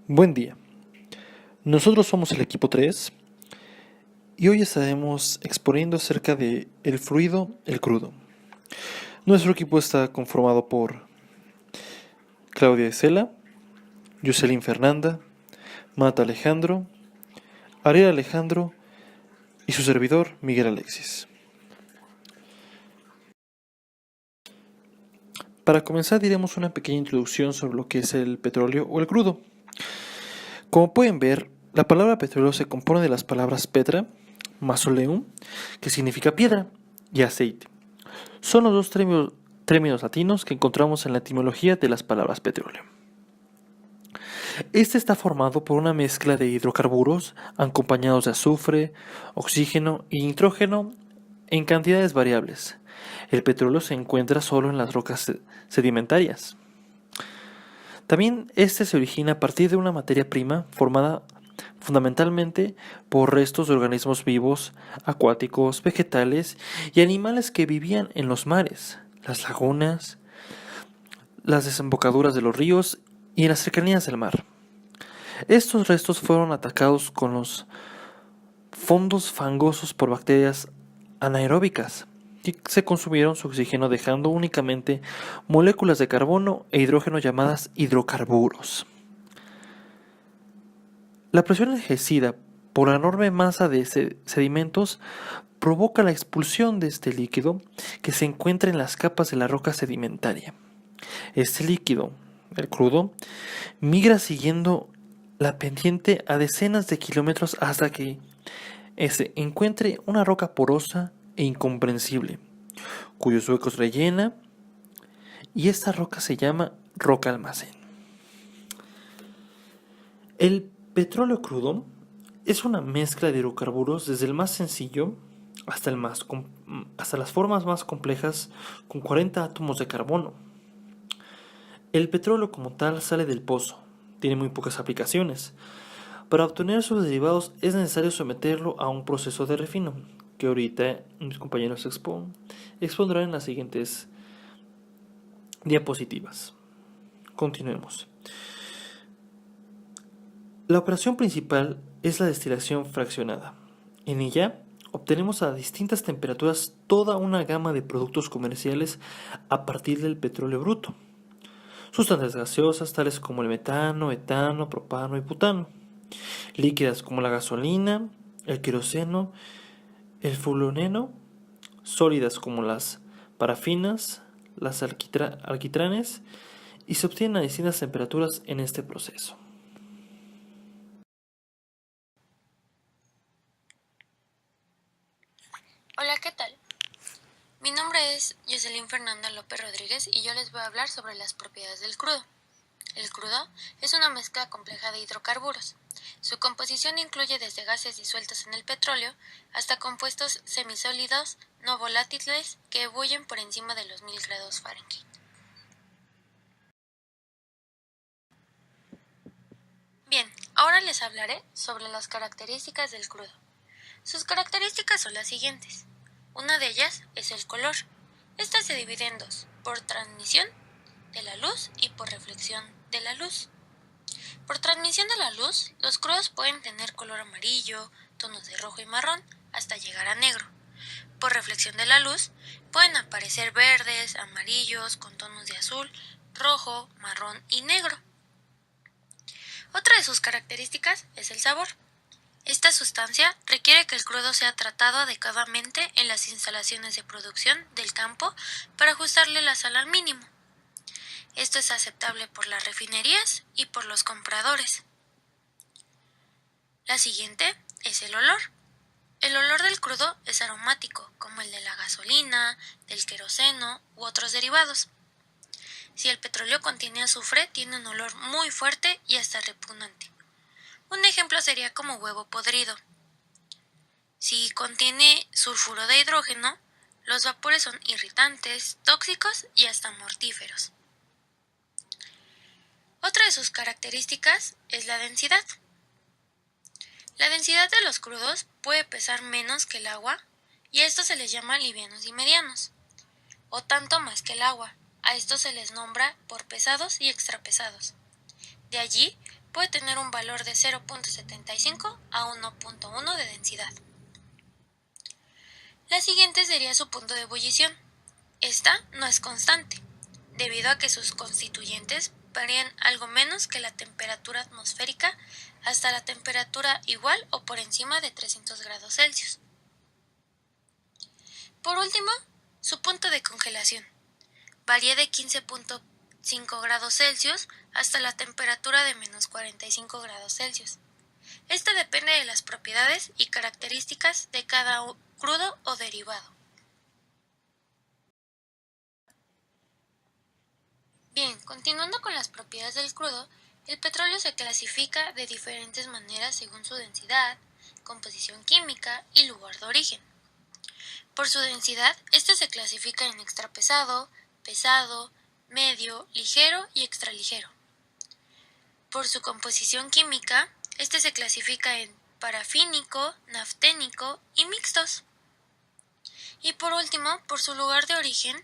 Buen día, nosotros somos el equipo 3 y hoy estaremos exponiendo acerca de el fluido, el crudo. Nuestro equipo está conformado por Claudia Isela, Jocelyn Fernanda, Mata Alejandro, Ariel Alejandro y su servidor Miguel Alexis. Para comenzar diremos una pequeña introducción sobre lo que es el petróleo o el crudo. Como pueden ver, la palabra petróleo se compone de las palabras petra, mausoleum, que significa piedra, y aceite. Son los dos términos latinos que encontramos en la etimología de las palabras petróleo. Este está formado por una mezcla de hidrocarburos acompañados de azufre, oxígeno y nitrógeno en cantidades variables. El petróleo se encuentra solo en las rocas sedimentarias. También este se origina a partir de una materia prima formada fundamentalmente por restos de organismos vivos, acuáticos, vegetales y animales que vivían en los mares, las lagunas, las desembocaduras de los ríos y en las cercanías del mar. Estos restos fueron atacados con los fondos fangosos por bacterias anaeróbicas y se consumieron su oxígeno dejando únicamente moléculas de carbono e hidrógeno llamadas hidrocarburos. La presión ejercida por la enorme masa de sedimentos provoca la expulsión de este líquido que se encuentra en las capas de la roca sedimentaria. Este líquido, el crudo, migra siguiendo la pendiente a decenas de kilómetros hasta que encuentre una roca porosa e incomprensible, cuyos huecos rellena, y esta roca se llama roca almacén. El petróleo crudo es una mezcla de hidrocarburos desde el más sencillo hasta las formas más complejas con 40 átomos de carbono. El petróleo como tal sale del pozo, tiene muy pocas aplicaciones. Para obtener sus derivados es necesario someterlo a un proceso de refino, que ahorita mis compañeros expondrán en las siguientes diapositivas. Continuemos. La operación principal es la destilación fraccionada. En ella obtenemos a distintas temperaturas toda una gama de productos comerciales a partir del petróleo bruto. Sustancias gaseosas tales como el metano, etano, propano y butano. Líquidas como la gasolina, el queroseno, el fuloneno. Sólidas como las parafinas, las alquitranes y se obtienen a distintas temperaturas en este proceso. Hola, ¿qué tal? Mi nombre es Jocelyn Fernanda López Rodríguez y yo les voy a hablar sobre las propiedades del crudo. El crudo es una mezcla compleja de hidrocarburos. Su composición incluye desde gases disueltos en el petróleo hasta compuestos semisólidos no volátiles que ebullen por encima de los 1000 grados Fahrenheit. Bien, ahora les hablaré sobre las características del crudo. Sus características son las siguientes. Una de ellas es el color. Esta se divide en dos, por transmisión de la luz y por reflexión de la luz. Por transmisión de la luz, los crudos pueden tener color amarillo, tonos de rojo y marrón, hasta llegar a negro. Por reflexión de la luz, pueden aparecer verdes, amarillos, con tonos de azul, rojo, marrón y negro. Otra de sus características es el sabor. Esta sustancia requiere que el crudo sea tratado adecuadamente en las instalaciones de producción del campo para ajustarle la sal al mínimo. Esto es aceptable por las refinerías y por los compradores. La siguiente es el olor. El olor del crudo es aromático, como el de la gasolina, del queroseno u otros derivados. Si el petróleo contiene azufre, tiene un olor muy fuerte y hasta repugnante. Un ejemplo sería como huevo podrido. Si contiene sulfuro de hidrógeno, los vapores son irritantes, tóxicos y hasta mortíferos. Otra de sus características es la densidad. La densidad de los crudos puede pesar menos que el agua y a estos se les llama livianos y medianos, o tanto más que el agua. A estos se les nombra por pesados y extrapesados. De allí puede tener un valor de 0.75 a 1.1 de densidad. La siguiente sería su punto de ebullición. Esta no es constante, debido a que sus constituyentes varían algo menos que la temperatura atmosférica hasta la temperatura igual o por encima de 300 grados Celsius. Por último, su punto de congelación varía de 15.5 grados Celsius hasta la temperatura de menos 45 grados Celsius. Esta depende de las propiedades y características de cada crudo o derivado. Bien, continuando con las propiedades del crudo, el petróleo se clasifica de diferentes maneras según su densidad, composición química y lugar de origen. Por su densidad, este se clasifica en extrapesado, pesado, medio, ligero y extraligero. Por su composición química, este se clasifica en parafínico, nafténico y mixtos. Y por último, por su lugar de origen,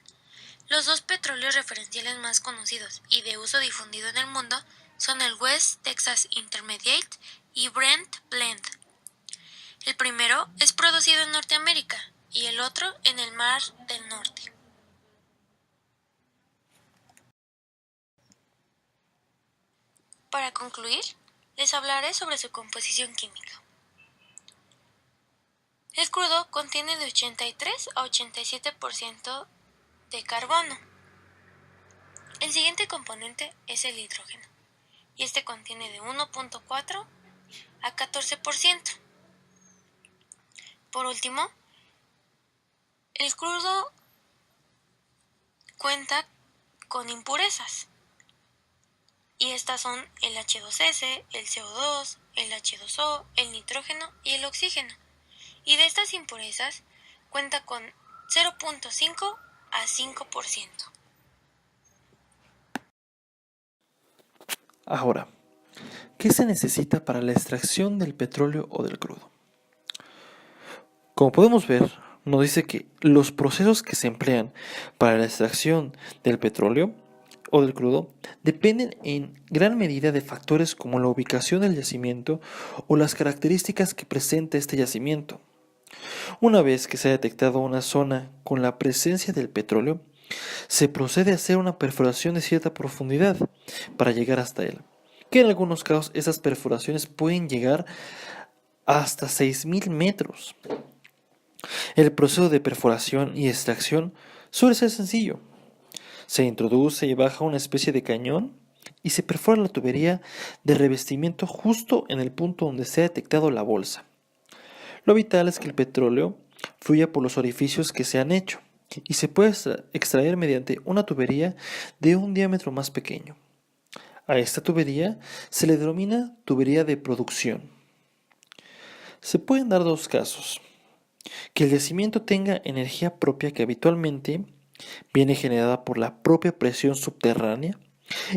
los dos petróleos referenciales más conocidos y de uso difundido en el mundo son el West Texas Intermediate y Brent Blend. El primero es producido en Norteamérica y el otro en el Mar del Norte. Para concluir, les hablaré sobre su composición química. El crudo contiene de 83 a 87% de carbono. El siguiente componente es el hidrógeno, y este contiene de 1.4 a 14%. Por último, el crudo cuenta con impurezas, y estas son el H2S, el CO2, el H2O, el nitrógeno y el oxígeno. Y de estas impurezas cuenta con 0.5 a 5%. Ahora, ¿qué se necesita para la extracción del petróleo o del crudo? Como podemos ver, nos dice que los procesos que se emplean para la extracción del petróleo o del crudo dependen en gran medida de factores como la ubicación del yacimiento o las características que presenta este yacimiento. Una vez que se ha detectado una zona con la presencia del petróleo, se procede a hacer una perforación de cierta profundidad para llegar hasta él, que en algunos casos esas perforaciones pueden llegar hasta 6.000 metros. El proceso de perforación y extracción suele ser sencillo. Se introduce y baja una especie de cañón y se perfora la tubería de revestimiento justo en el punto donde se ha detectado la bolsa. Lo vital es que el petróleo fluya por los orificios que se han hecho y se puede extraer mediante una tubería de un diámetro más pequeño. A esta tubería se le denomina tubería de producción. Se pueden dar dos casos: que el yacimiento tenga energía propia que habitualmente viene generada por la propia presión subterránea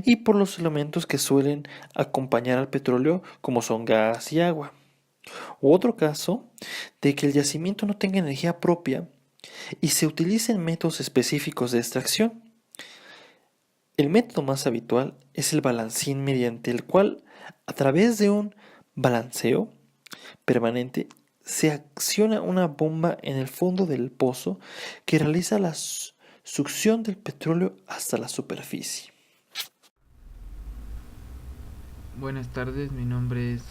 y por los elementos que suelen acompañar al petróleo, como son gas y agua. U otro caso, de que el yacimiento no tenga energía propia y se utilicen métodos específicos de extracción. El método más habitual es el balancín, mediante el cual, a través de un balanceo permanente, se acciona una bomba en el fondo del pozo que realiza la succión del petróleo hasta la superficie. Buenas tardes, mi nombre es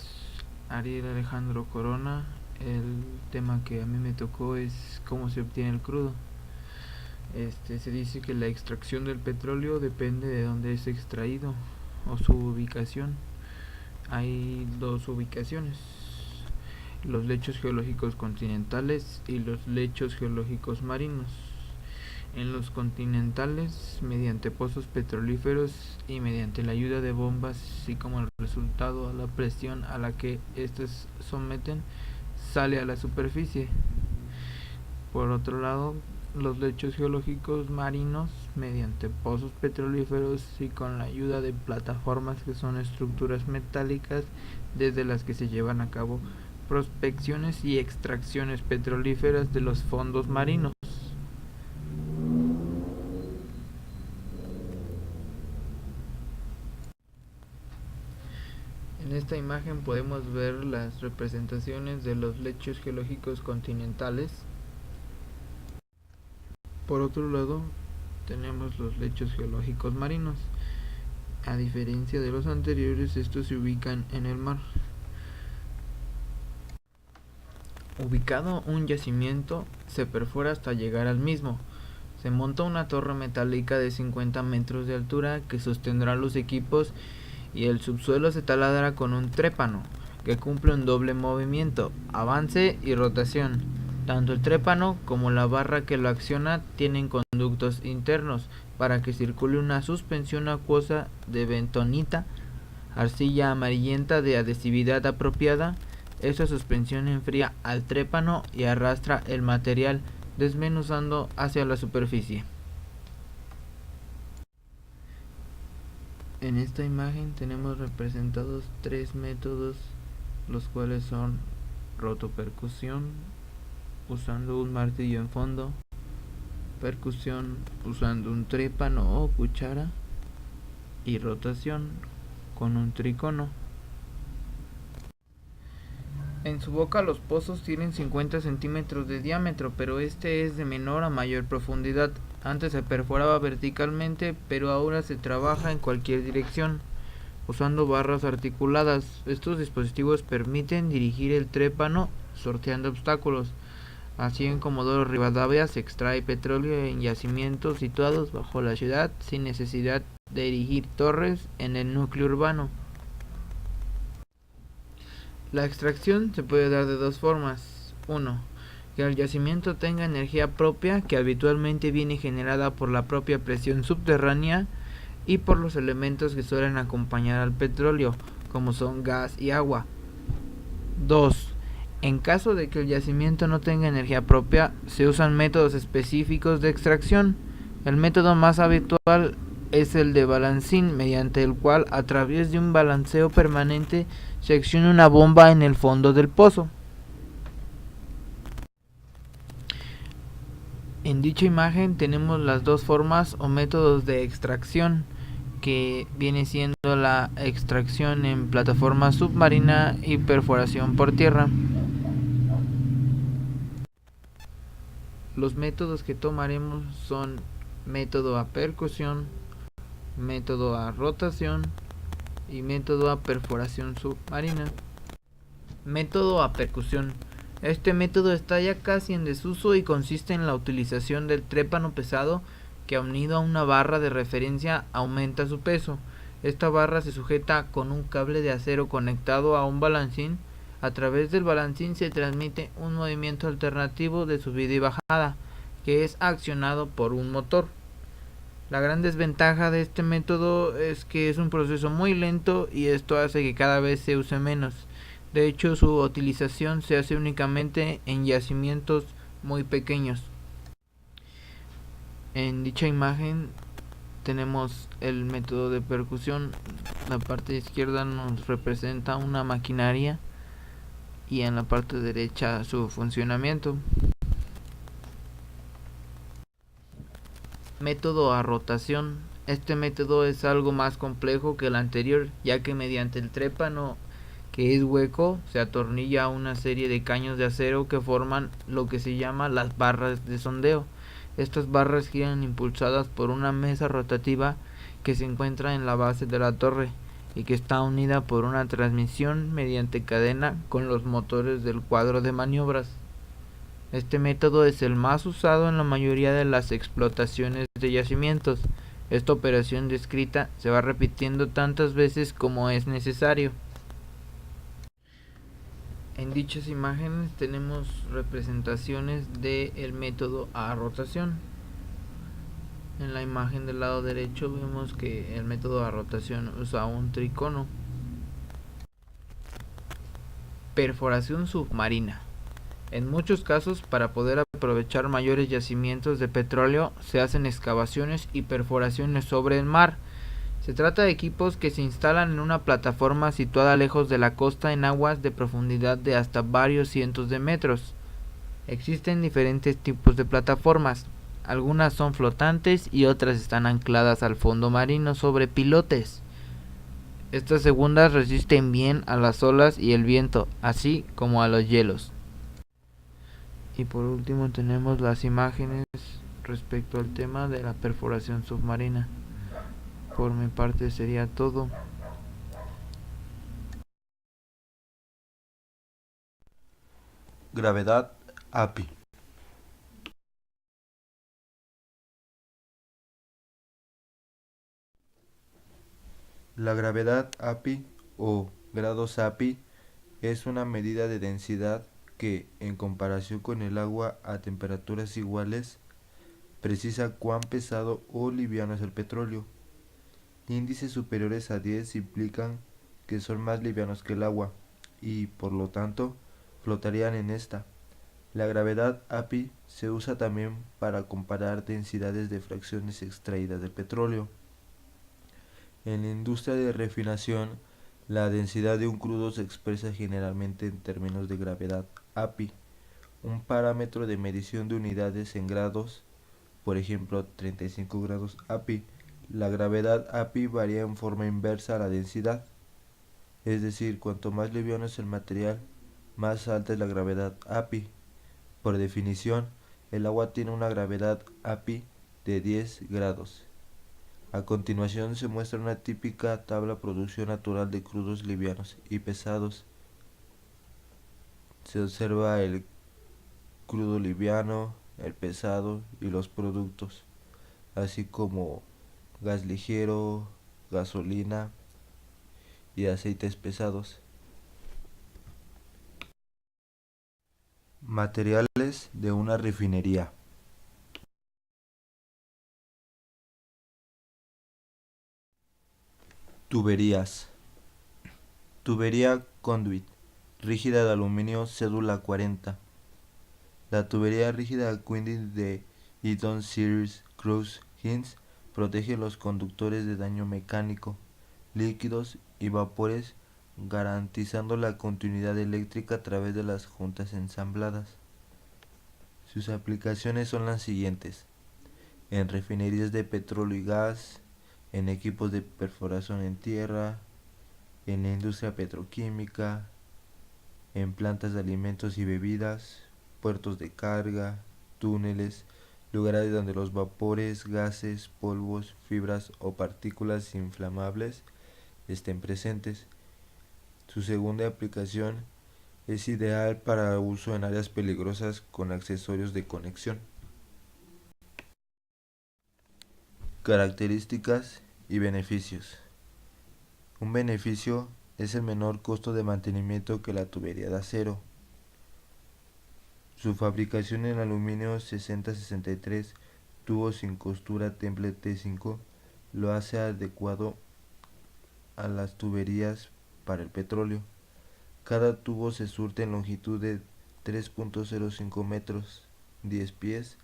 Ariel Alejandro Corona. El tema que a mí me tocó es cómo se obtiene el crudo. Se dice que la extracción del petróleo depende de dónde es extraído o su ubicación. Hay dos ubicaciones: los lechos geológicos continentales y los lechos geológicos marinos. En los continentales, mediante pozos petrolíferos y mediante la ayuda de bombas, así como el resultado a la presión a la que éstas someten, sale a la superficie. Por otro lado, los lechos geológicos marinos, mediante pozos petrolíferos y con la ayuda de plataformas, que son estructuras metálicas desde las que se llevan a cabo prospecciones y extracciones petrolíferas de los fondos marinos. En esta imagen podemos ver las representaciones de los lechos geológicos continentales. Por otro lado, tenemos los lechos geológicos marinos. A diferencia de los anteriores, estos se ubican en el mar. Ubicado un yacimiento, se perfora hasta llegar al mismo. Se monta una torre metálica de 50 metros de altura que sostendrá los equipos y el subsuelo se taladra con un trépano que cumple un doble movimiento, avance y rotación. Tanto el trépano como la barra que lo acciona tienen conductos internos para que circule una suspensión acuosa de bentonita, arcilla amarillenta de adhesividad apropiada. Esta suspensión enfría al trépano y arrastra el material desmenuzando hacia la superficie. En esta imagen tenemos representados tres métodos, los cuales son rotopercusión usando un martillo en fondo, percusión usando un trépano o cuchara y rotación con un tricono. En su boca los pozos tienen 50 centímetros de diámetro, pero este es de menor a mayor profundidad. Antes se perforaba verticalmente, pero ahora se trabaja en cualquier dirección, usando barras articuladas. Estos dispositivos permiten dirigir el trépano sorteando obstáculos. Así en Comodoro Rivadavia se extrae petróleo en yacimientos situados bajo la ciudad sin necesidad de erigir torres en el núcleo urbano. La extracción se puede dar de dos formas. 1. Que el yacimiento tenga energía propia, que habitualmente viene generada por la propia presión subterránea y por los elementos que suelen acompañar al petróleo, como son gas y agua. 2. En caso de que el yacimiento no tenga energía propia, se usan métodos específicos de extracción. El método más habitual es el de balancín, mediante el cual, a través de un balanceo permanente, se acciona una bomba en el fondo del pozo. En dicha imagen tenemos las dos formas o métodos de extracción, que viene siendo la extracción en plataforma submarina y perforación por tierra. Los métodos que tomaremos son método a percusión, método a rotación y método a perforación submarina. Método a percusión. Este método está ya casi en desuso y consiste en la utilización del trépano pesado que, unido a una barra de referencia, aumenta su peso. Esta barra se sujeta con un cable de acero conectado a un balancín. A través del balancín se transmite un movimiento alternativo de subida y bajada, que es accionado por un motor. La gran desventaja de este método es que es un proceso muy lento y esto hace que cada vez se use menos. De hecho, su utilización se hace únicamente en yacimientos muy pequeños. En dicha imagen tenemos el método de percusión. La parte izquierda nos representa una maquinaria y en la parte derecha su funcionamiento. Método a rotación. Este método es algo más complejo que el anterior, ya que mediante el trépano, que es hueco, se atornilla una serie de caños de acero que forman lo que se llama las barras de sondeo. Estas barras giran impulsadas por una mesa rotativa que se encuentra en la base de la torre y que está unida por una transmisión mediante cadena con los motores del cuadro de maniobras. Este método es el más usado en la mayoría de las explotaciones de yacimientos. Esta operación descrita se va repitiendo tantas veces como es necesario. En dichas imágenes tenemos representaciones del método a rotación. En la imagen del lado derecho vemos que el método a rotación usa un tricono. Perforación submarina. En muchos casos, para poder aprovechar mayores yacimientos de petróleo, se hacen excavaciones y perforaciones sobre el mar. Se trata de equipos que se instalan en una plataforma situada lejos de la costa en aguas de profundidad de hasta varios cientos de metros. Existen diferentes tipos de plataformas. Algunas son flotantes y otras están ancladas al fondo marino sobre pilotes. Estas segundas resisten bien a las olas y el viento, así como a los hielos. Y por último tenemos las imágenes respecto al tema de la perforación submarina. Por mi parte sería todo. Gravedad API. La gravedad API o grados API es una medida de densidad que, en comparación con el agua a temperaturas iguales, precisa cuán pesado o liviano es el petróleo. Índices superiores a 10 implican que son más livianos que el agua y, por lo tanto, flotarían en esta. La gravedad API se usa también para comparar densidades de fracciones extraídas del petróleo. En la industria de refinación, la densidad de un crudo se expresa generalmente en términos de gravedad API, un parámetro de medición de unidades en grados, por ejemplo 35 grados API. La gravedad API varía en forma inversa a la densidad, es decir, cuanto más liviano es el material, más alta es la gravedad API. Por definición, el agua tiene una gravedad API de 10 grados. A continuación se muestra una típica tabla producción natural de crudos livianos y pesados. Se observa el crudo liviano, el pesado y los productos, así como gas ligero, gasolina y aceites pesados. Materiales de una refinería. Tuberías. Tubería conduit, rígida de aluminio, cédula 40. La tubería rígida Quindy de Eaton Series Cruise Hinge protege los conductores de daño mecánico, líquidos y vapores, garantizando la continuidad eléctrica a través de las juntas ensambladas. Sus aplicaciones son las siguientes: en refinerías de petróleo y gas, en equipos de perforación en tierra, en la industria petroquímica, en plantas de alimentos y bebidas, puertos de carga, túneles, lugares donde los vapores, gases, polvos, fibras o partículas inflamables estén presentes. Su segunda aplicación es ideal para uso en áreas peligrosas con accesorios de conexión. Características y beneficios. Un beneficio es el menor costo de mantenimiento que la tubería de acero. Su fabricación en aluminio 6063, tubo sin costura temple T5, lo hace adecuado a las tuberías para el petróleo. Cada tubo se surte en longitud de 3.05 metros, 10 pies,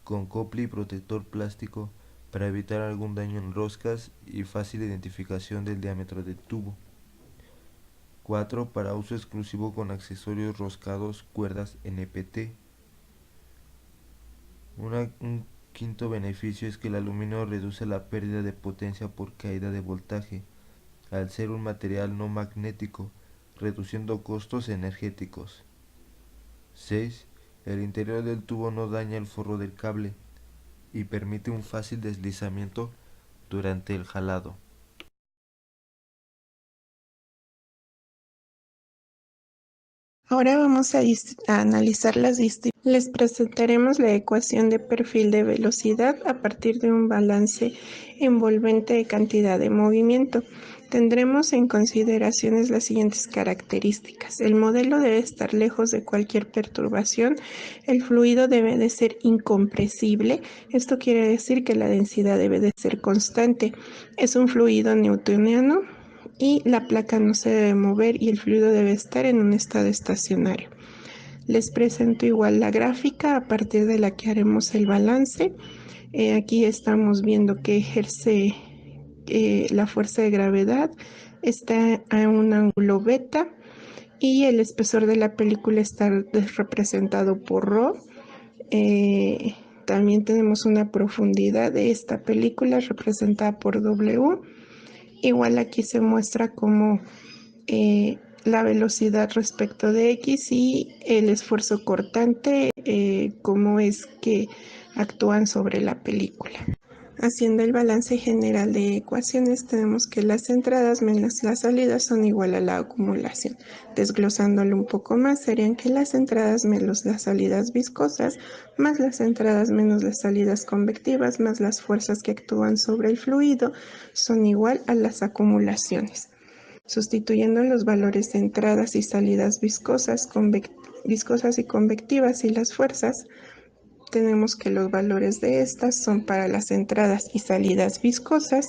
con cople y protector plástico para evitar algún daño en roscas y fácil identificación del diámetro del tubo. 4. Para uso exclusivo con accesorios roscados, cuerdas NPT. Un quinto beneficio es que el aluminio reduce la pérdida de potencia por caída de voltaje, al ser un material no magnético, reduciendo costos energéticos. 6. El interior del tubo no daña el forro del cable y permite un fácil deslizamiento durante el jalado. Ahora vamos a analizar las distribuciones. Les presentaremos la ecuación de perfil de velocidad a partir de un balance envolvente de cantidad de movimiento. Tendremos en consideraciones las siguientes características. El modelo debe estar lejos de cualquier perturbación. El fluido debe de ser incompresible. Esto quiere decir que la densidad debe de ser constante. Es un fluido newtoniano y la placa no se debe mover y el fluido debe estar en un estado estacionario. Les presento igual la gráfica a partir de la que haremos el balance. Aquí estamos viendo que ejerce la fuerza de gravedad, está a un ángulo beta y el espesor de la película está representado por ρ. También tenemos una profundidad de esta película representada por W Igual aquí se muestra como la velocidad respecto de X y el esfuerzo cortante, cómo es que actúan sobre la película. Haciendo el balance general de ecuaciones, tenemos que las entradas menos las salidas son igual a la acumulación. Desglosándolo un poco más, serían que las entradas menos las salidas viscosas, más las entradas menos las salidas convectivas, más las fuerzas que actúan sobre el fluido, son igual a las acumulaciones. Sustituyendo los valores de entradas y salidas viscosas y convectivas y las fuerzas, tenemos que los valores de estas son para las entradas y salidas viscosas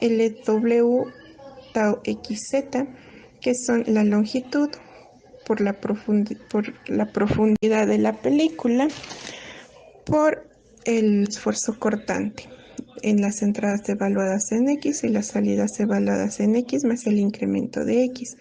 LW tau XZ, que son la longitud por la profundidad de la película por el esfuerzo cortante en las entradas evaluadas en X y las salidas evaluadas en X más el incremento de X.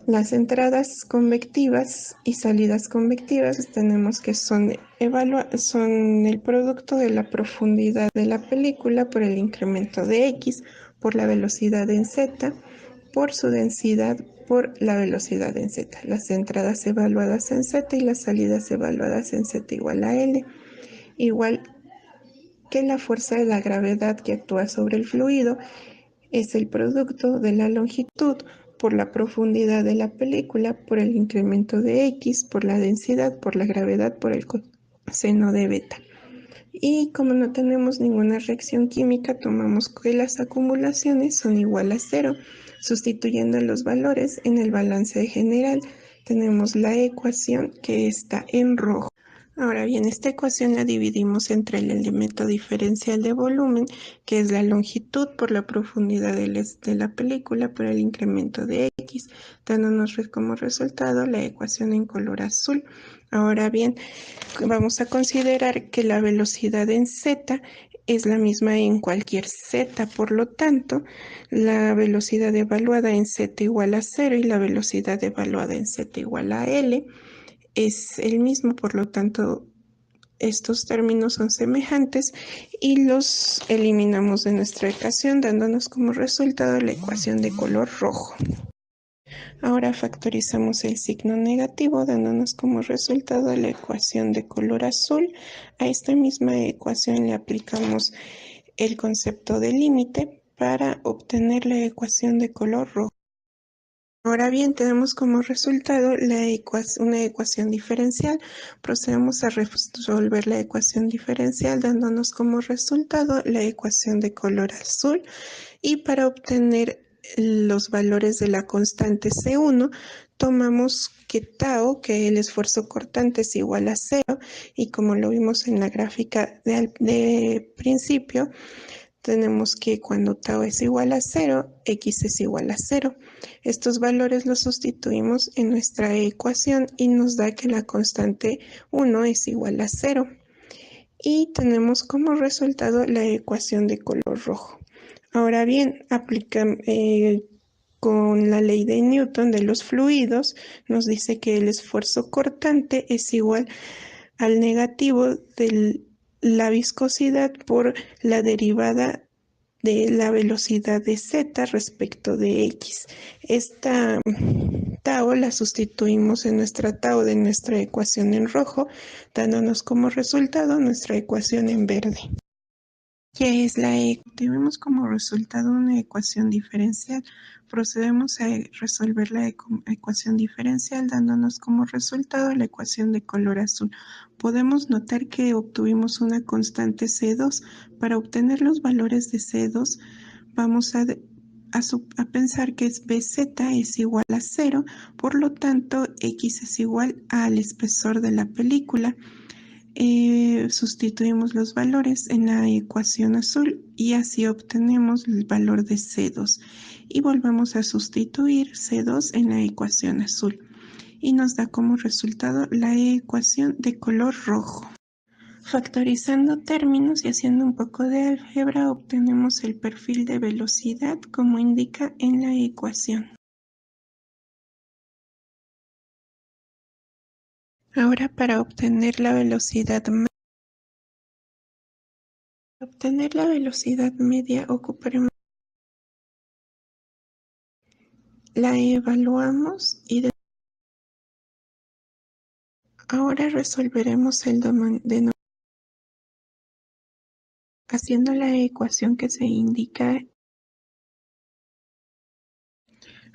Las entradas convectivas y salidas convectivas tenemos que son el producto de la profundidad de la película por el incremento de X, por la velocidad en Z, por su densidad, por la velocidad en Z. Las entradas evaluadas en Z y las salidas evaluadas en Z igual a L, igual que la fuerza de la gravedad que actúa sobre el fluido es el producto de la longitud por la profundidad de la película, por el incremento de X, por la densidad, por la gravedad, por el seno de beta. Y como no tenemos ninguna reacción química, tomamos que las acumulaciones son igual a 0. Sustituyendo los valores en el balance general, tenemos la ecuación que está en rojo. Ahora bien, esta ecuación la dividimos entre el elemento diferencial de volumen, que es la longitud por la profundidad de la película por el incremento de X, dándonos como resultado la ecuación en color azul. Ahora bien, vamos a considerar que la velocidad en Z es la misma en cualquier Z, por lo tanto, la velocidad evaluada en Z igual a 0 y la velocidad evaluada en Z igual a L es el mismo, por lo tanto, estos términos son semejantes y los eliminamos de nuestra ecuación, dándonos como resultado la ecuación de color rojo. Ahora factorizamos el signo negativo, dándonos como resultado la ecuación de color azul. A esta misma ecuación le aplicamos el concepto de límite para obtener la ecuación de color rojo. Ahora bien, tenemos como resultado una ecuación diferencial. Procedemos a resolver la ecuación diferencial dándonos como resultado la ecuación de color azul y para obtener los valores de la constante C1 tomamos que tau, que el esfuerzo cortante es igual a 0 y como lo vimos en la gráfica de principio, tenemos que cuando tau es igual a 0, x es igual a 0. Estos valores los sustituimos en nuestra ecuación y nos da que la constante 1 es igual a 0. Y tenemos como resultado la ecuación de color rojo. Ahora bien, con la ley de Newton de los fluidos, nos dice que el esfuerzo cortante es igual al negativo de la viscosidad por la derivada de la velocidad de z respecto de x. Esta tau la sustituimos en nuestra tau de nuestra ecuación en rojo, dándonos como resultado nuestra ecuación en verde. ¿Qué es la E? Tenemos como resultado una ecuación diferencial. Procedemos a resolver la ecuación diferencial dándonos como resultado la ecuación de color azul. Podemos notar que obtuvimos una constante C2. Para obtener los valores de C2 vamos a pensar que BZ es igual a 0, por lo tanto X es igual al espesor de la película. Sustituimos los valores en la ecuación azul y así obtenemos el valor de C2 y volvemos a sustituir C2 en la ecuación azul y nos da como resultado la ecuación de color rojo. Factorizando términos y haciendo un poco de álgebra obtenemos el perfil de velocidad como indica en la ecuación. Ahora para obtener la velocidad media ocuparemos la evaluamos y ahora resolveremos el domen haciendo la ecuación que se indica.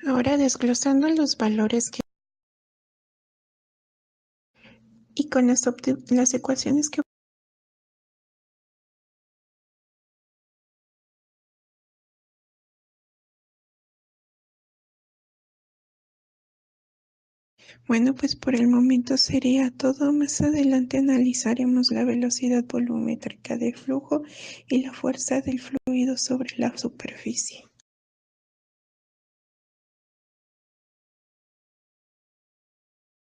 Ahora desglosando los valores y con las ecuaciones que bueno, pues por el momento sería todo. Más adelante analizaremos la velocidad volumétrica de flujo y la fuerza del fluido sobre la superficie.